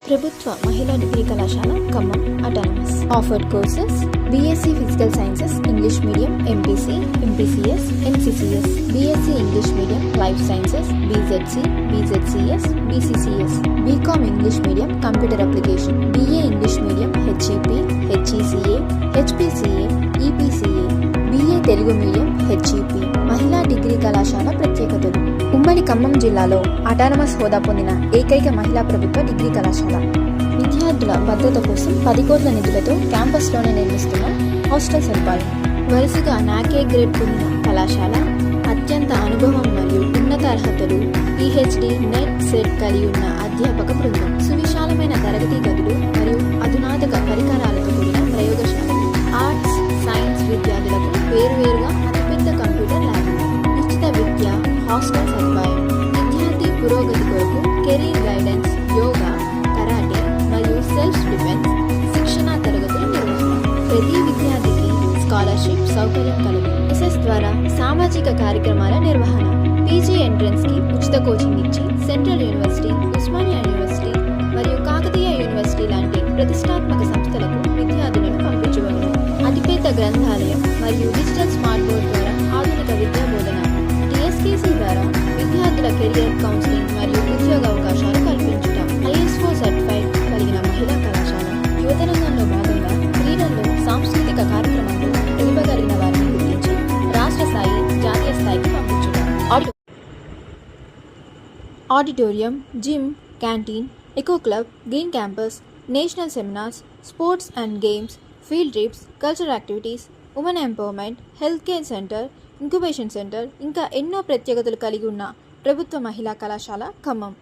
ప్రభుత్వ మహిళా డిగ్రీ కళాశాల Khammam autonomous offered courses BSc physical sciences English medium MPC MPCS NCCS BSc English medium life sciences BZC BZCS BCCS BCom English medium computer application BA English medium HEP HECA HPCA EPCA BA Telugu medium HEP మహిళా degree కళాశాల ప్రత్యేకతలు ఉమ్మడి ఖమ్మం జిల్లాలో autonomous హోదా పొందిన ఏకైక మహిళా ప్రభుత్వ డిగ్రీ కళాశాల విద్యార్థుల భద్రత కోసం 10 కోట్ల నిధులతో క్యాంపస్లోనే నిర్మిస్తున్న హాస్టల్ సదుపాయం వరుసగా నాకే గ్రేడ్ పొందిన కళాశాల అత్యంత అనుభవం మరియు ఉన్నత అర్హతలు పిహెచ్డి నెట్ సెట్ కలిగి ఉన్న అధ్యాపక బృందం సువిశాలమైన తరగతి గదులు మరియు అధునాతన పరికరాలతో కూడిన ప్రయోగశాలలు ఆర్ట్స్ సైన్స్ విద్యార్థులకు వేరువేరుగా అతిపెద్ద కంప్యూటర్ ల్యాబ్ ఉచిత విద్య హాస్టల్ సదుపాయం విద్యార్థి పురోగతి కొరకు కెరీర్ గైడెన్స్ యోగా కరాటే మరియు సెల్ఫ్ డిఫెన్స్ శిక్షణా తరగతులు నిర్వహణ ప్రతి విద్యార్థికి స్కాలర్షిప్ సౌకర్యం కలదు ఎస్ఎస్ ద్వారా సామాజిక కార్యక్రమాల నిర్వహణ పీజీ ఎంట్రన్స్ కి ఉచిత కోచింగ్ ఇచ్చి సెంట్రల్ యూనివర్సిటీ ఉస్మానియా యూనివర్సిటీ మరియు కాకతీయ యూనివర్సిటీ లాంటి ప్రతిష్టాత్మక సంస్థలకు విద్యార్థులను పంపించబడును అతిపెద్ద గ్రంథాలయం మరియు డిజిటల్ స్మార్ట్ బోర్డ్ ద్వారా ఆధునిక విద్యా బోధన టీఎస్కేసీ ద్వారా విద్యార్థుల కెరియర్ కౌన్సిలింగ్ మరియు ఉద్యోగ అవకాశాలు కల్పించుట ISO సర్టిఫైడ్ కలిగిన మహిళా కళాశాల యువతరంగంలో భాగంగా క్రీడల్లో సాంస్కృతిక కార్యక్రమాల్లో ప్రతిభ కలిగిన వారిని గుర్తించి రాష్ట్ర స్థాయి జాతీయ స్థాయికి పంపించుట auditorium gym canteen eco club green campus national seminars sports and games field trips cultural activities women empowerment health care centre incubation centre ఇంకా ఎన్నో ప్రత్యేకతలు కలిగి ఉన్న ప్రభుత్వ మహిళా కళాశాల ఖమ్మం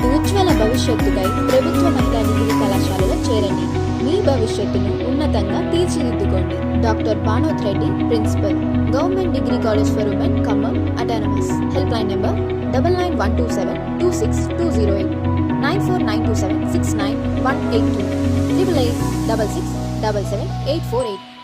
ఉజ్వల భవిష్యత్తుకై ప్రభుత్వ మహిళా డిగ్రీ కళాశాలలో చేరండి మీ భవిష్యత్తును ఉన్నతంగా తీర్చిదిద్దుకోండి doctor Banoth Reddy principal government degree college for women Khammam autonomous help line number 9912726208 94927698182 8866777848